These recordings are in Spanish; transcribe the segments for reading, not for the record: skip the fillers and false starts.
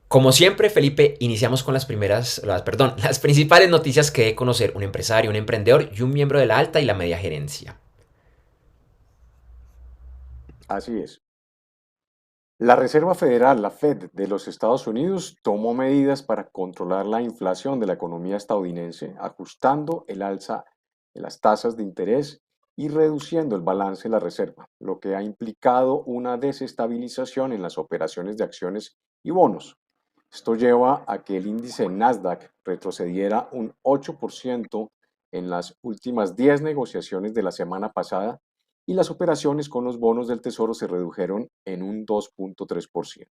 Como siempre, Felipe, iniciamos con las principales noticias que debe conocer un empresario, un emprendedor y un miembro de la alta y la media gerencia. Así es. La Reserva Federal, la Fed de los Estados Unidos, tomó medidas para controlar la inflación de la economía estadounidense, ajustando el alza de las tasas de interés y reduciendo el balance de la reserva, lo que ha implicado una desestabilización en las operaciones de acciones y bonos. Esto lleva a que el índice Nasdaq retrocediera un 8% en las últimas 10 negociaciones de la semana pasada y las operaciones con los bonos del Tesoro se redujeron en un 2,3%.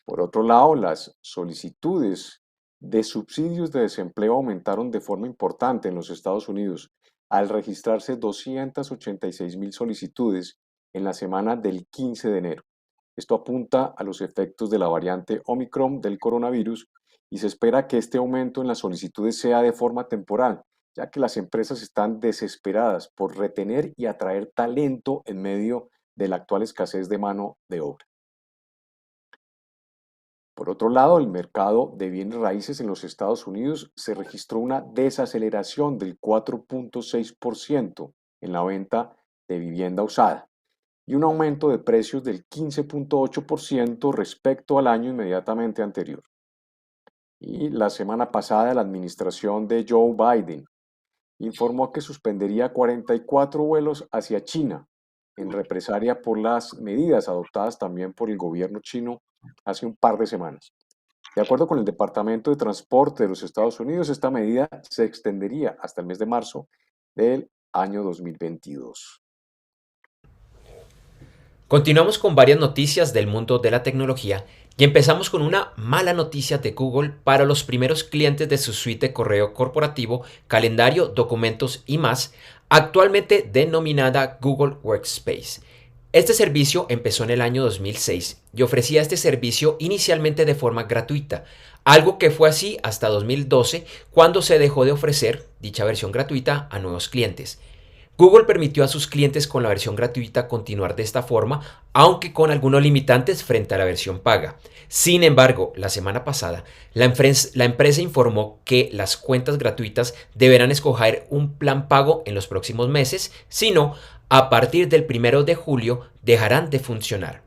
Por otro lado, las solicitudes de subsidios de desempleo aumentaron de forma importante en los Estados Unidos, al registrarse 286.000 solicitudes en la semana del 15 de enero. Esto apunta a los efectos de la variante Omicron del coronavirus y se espera que este aumento en las solicitudes sea de forma temporal, ya que las empresas están desesperadas por retener y atraer talento en medio de la actual escasez de mano de obra. Por otro lado, el mercado de bienes raíces en los Estados Unidos se registró una desaceleración del 4,6% en la venta de vivienda usada y un aumento de precios del 15,8% respecto al año inmediatamente anterior. Y la semana pasada, la administración de Joe Biden informó que suspendería 44 vuelos hacia China en represalia por las medidas adoptadas también por el gobierno chino hace un par de semanas. De acuerdo con el Departamento de Transporte de los Estados Unidos, esta medida se extendería hasta el mes de marzo del año 2022. Continuamos con varias noticias del mundo de la tecnología y empezamos con una mala noticia de Google para los primeros clientes de su suite de correo corporativo, calendario, documentos y más, actualmente denominada Google Workspace. Este servicio empezó en el año 2006 y ofrecía este servicio inicialmente de forma gratuita, algo que fue así hasta 2012 cuando se dejó de ofrecer dicha versión gratuita a nuevos clientes. Google permitió a sus clientes con la versión gratuita continuar de esta forma, aunque con algunos limitantes frente a la versión paga. Sin embargo, la semana pasada, la empresa informó que las cuentas gratuitas deberán escoger un plan pago en los próximos meses, si no, a partir del 1 de julio dejarán de funcionar.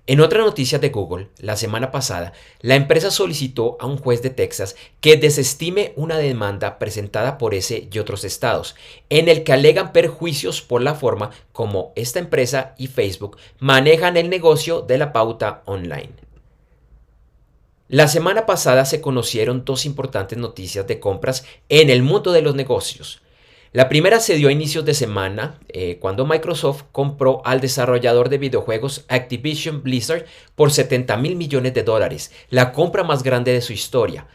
En otra noticia de Google, la semana pasada, la empresa solicitó a un juez de Texas que desestime una demanda presentada por ese y otros estados, en el que alegan perjuicios por la forma como esta empresa y Facebook manejan el negocio de la pauta online. La semana pasada se conocieron dos importantes noticias de compras en el mundo de los negocios. La primera se dio a inicios de semana, cuando Microsoft compró al desarrollador de videojuegos Activision Blizzard por 70 mil millones de dólares, la compra más grande de su historia.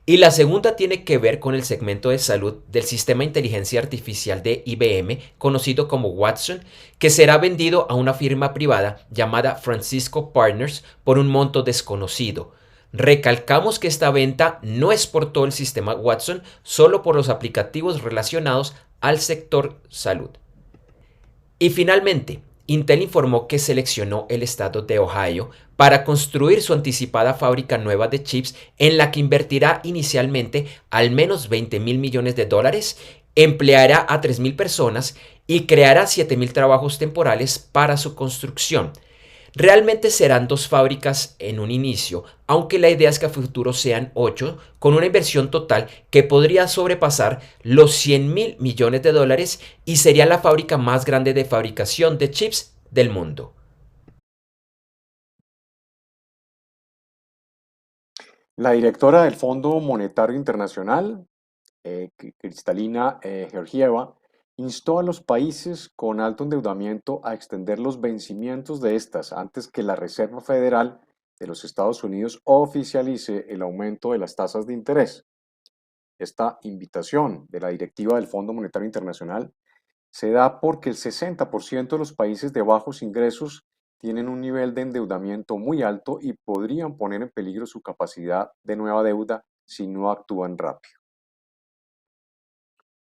Y la segunda tiene que ver con el segmento de salud del sistema de inteligencia artificial de IBM, conocido como Watson, que será vendido a una firma privada llamada Francisco Partners por un monto desconocido. Recalcamos que esta venta no es por todo el sistema Watson, solo por los aplicativos relacionados al sector salud. Y finalmente, Intel informó que seleccionó el estado de Ohio para construir su anticipada fábrica nueva de chips en la que invertirá inicialmente al menos 20 mil millones de dólares, empleará a 3.000 personas y creará 7.000 trabajos temporales para su construcción. Realmente serán dos fábricas en un inicio, aunque la idea es que a futuro sean 8, con una inversión total que podría sobrepasar los 100 mil millones de dólares y sería la fábrica más grande de fabricación de chips del mundo. La directora del Fondo Monetario Internacional, Kristalina Georgieva, instó a los países con alto endeudamiento a extender los vencimientos de estas antes que la Reserva Federal de los Estados Unidos oficialice el aumento de las tasas de interés. Esta invitación de la directiva del Fondo Monetario Internacional se da porque el 60% de los países de bajos ingresos tienen un nivel de endeudamiento muy alto y podrían poner en peligro su capacidad de nueva deuda si no actúan rápido.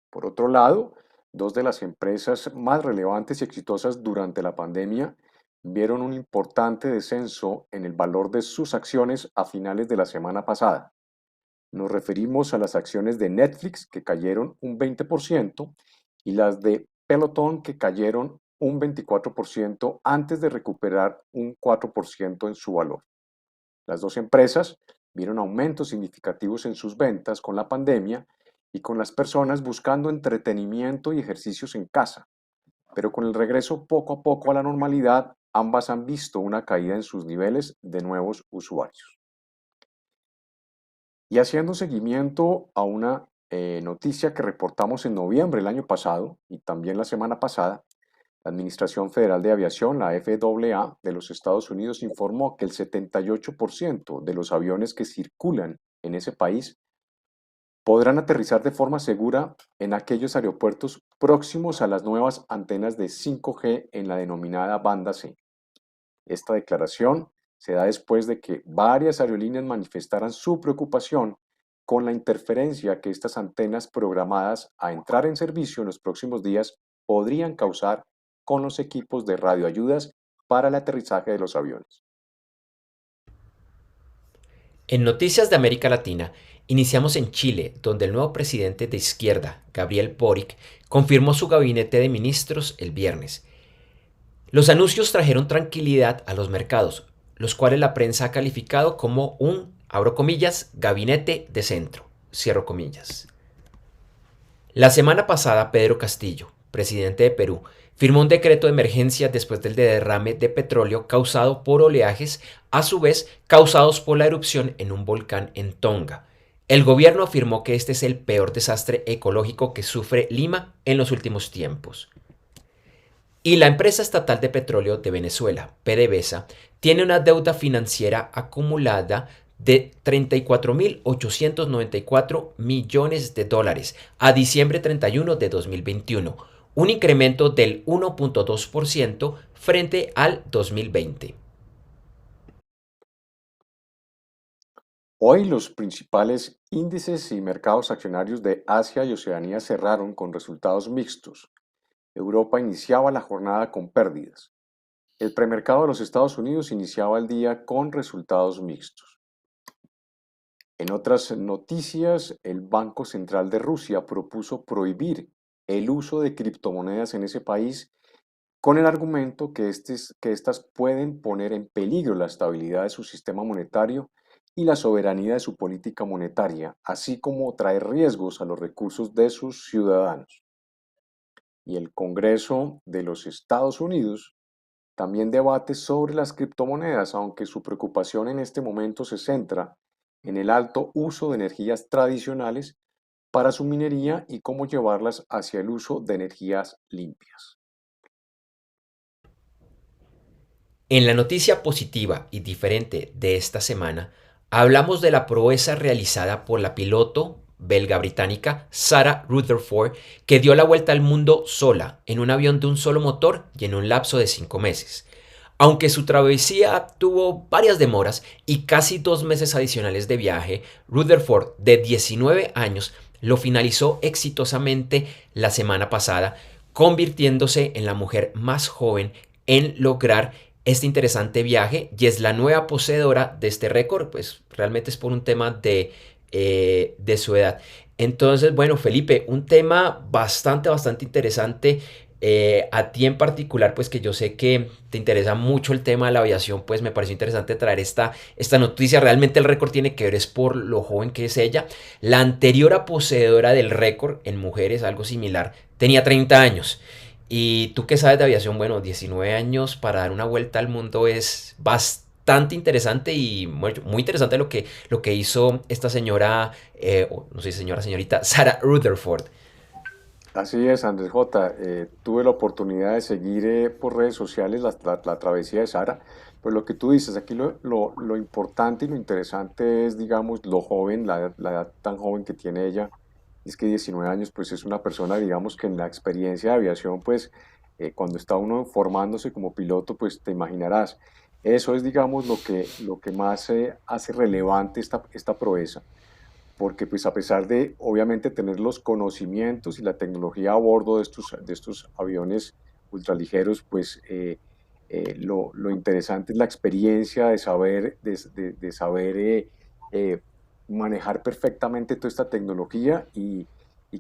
Por otro lado, dos de las empresas más relevantes y exitosas durante la pandemia vieron un importante descenso en el valor de sus acciones a finales de la semana pasada. Nos referimos a las acciones de Netflix, que cayeron un 20%, y las de Peloton, que cayeron un 24% antes de recuperar un 4% en su valor. Las dos empresas vieron aumentos significativos en sus ventas con la pandemia y con las personas buscando entretenimiento y ejercicios en casa, pero con el regreso poco a poco a la normalidad, ambas han visto una caída en sus niveles de nuevos usuarios. Y haciendo seguimiento a una noticia que reportamos en noviembre del año pasado y también la semana pasada, la Administración Federal de Aviación, la FAA de los Estados Unidos, informó que el 78% de los aviones que circulan en ese país podrán aterrizar de forma segura en aquellos aeropuertos próximos a las nuevas antenas de 5G en la denominada banda C. Esta declaración se da después de que varias aerolíneas manifestaran su preocupación con la interferencia que estas antenas programadas a entrar en servicio en los próximos días podrían causar con los equipos de radioayudas para el aterrizaje de los aviones. En Noticias de América Latina, iniciamos en Chile, donde el nuevo presidente de izquierda, Gabriel Boric, confirmó su gabinete de ministros el viernes. Los anuncios trajeron tranquilidad a los mercados, los cuales la prensa ha calificado como un, abro comillas, gabinete de centro, cierro comillas. La semana pasada, Pedro Castillo, presidente de Perú, firmó un decreto de emergencia después del derrame de petróleo causado por oleajes, a su vez causados por la erupción en un volcán en Tonga. El gobierno afirmó que este es el peor desastre ecológico que sufre Lima en los últimos tiempos. Y la empresa estatal de petróleo de Venezuela, PDVSA, tiene una deuda financiera acumulada de 34.894 millones de dólares a diciembre 31 de 2021, un incremento del 1.2% frente al 2020. Hoy los principales índices y mercados accionarios de Asia y Oceanía cerraron con resultados mixtos. Europa iniciaba la jornada con pérdidas. El premercado de los Estados Unidos iniciaba el día con resultados mixtos. En otras noticias, el Banco Central de Rusia propuso prohibir el uso de criptomonedas en ese país con el argumento que estas pueden poner en peligro la estabilidad de su sistema monetario y la soberanía de su política monetaria, así como traer riesgos a los recursos de sus ciudadanos. Y el Congreso de los Estados Unidos también debate sobre las criptomonedas, aunque su preocupación en este momento se centra en el alto uso de energías tradicionales para su minería y cómo llevarlas hacia el uso de energías limpias. En la noticia positiva y diferente de esta semana, hablamos de la proeza realizada por la piloto belga-británica Sarah Rutherford, que dio la vuelta al mundo sola, en un avión de un solo motor y en un lapso de 5 meses. Aunque su travesía tuvo varias demoras y casi 2 meses adicionales de viaje, Rutherford, de 19 años, lo finalizó exitosamente la semana pasada, convirtiéndose en la mujer más joven en lograr este interesante viaje y es la nueva poseedora de este récord, pues realmente es por un tema de su edad. Entonces, bueno, Felipe, un tema bastante interesante. A ti en particular, pues que yo sé que te interesa mucho el tema de la aviación, pues me pareció interesante traer esta noticia. Realmente el récord tiene que ver es por lo joven que es ella. La anterior poseedora del récord en mujeres, algo similar, tenía 30 años. Y tú que sabes de aviación, bueno, 19 años para dar una vuelta al mundo es bastante interesante y muy interesante lo que hizo esta señora, no sé, señorita, Sarah Rutherford. Así es, Andrés J. Tuve la oportunidad de seguir por redes sociales la travesía de Sara. Pues lo que tú dices, aquí lo importante y lo interesante es, digamos, lo joven, la edad tan joven que tiene ella. Es que 19 años, pues es una persona, digamos, que en la experiencia de aviación, pues cuando está uno formándose como piloto, pues te imaginarás. Eso es, digamos, lo que más hace relevante esta proeza porque pues a pesar de obviamente tener los conocimientos y la tecnología a bordo de estos aviones ultraligeros, pues lo interesante es la experiencia de saber, de saber eh, manejar perfectamente toda esta tecnología y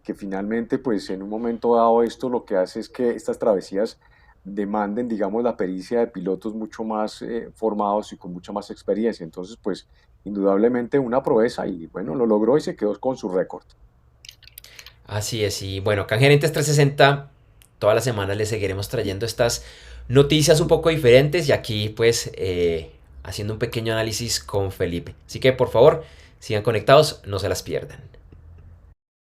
que finalmente, pues en un momento dado esto lo que hace es que estas travesías demanden, digamos, la pericia de pilotos mucho más formados y con mucha más experiencia. Entonces, pues indudablemente una proeza y bueno, lo logró y se quedó con su récord. Así es, y bueno, acá en Gerentes 360 todas las semanas les seguiremos trayendo estas noticias un poco diferentes y aquí pues haciendo un pequeño análisis con Felipe. Así que por favor, sigan conectados, no se las pierdan.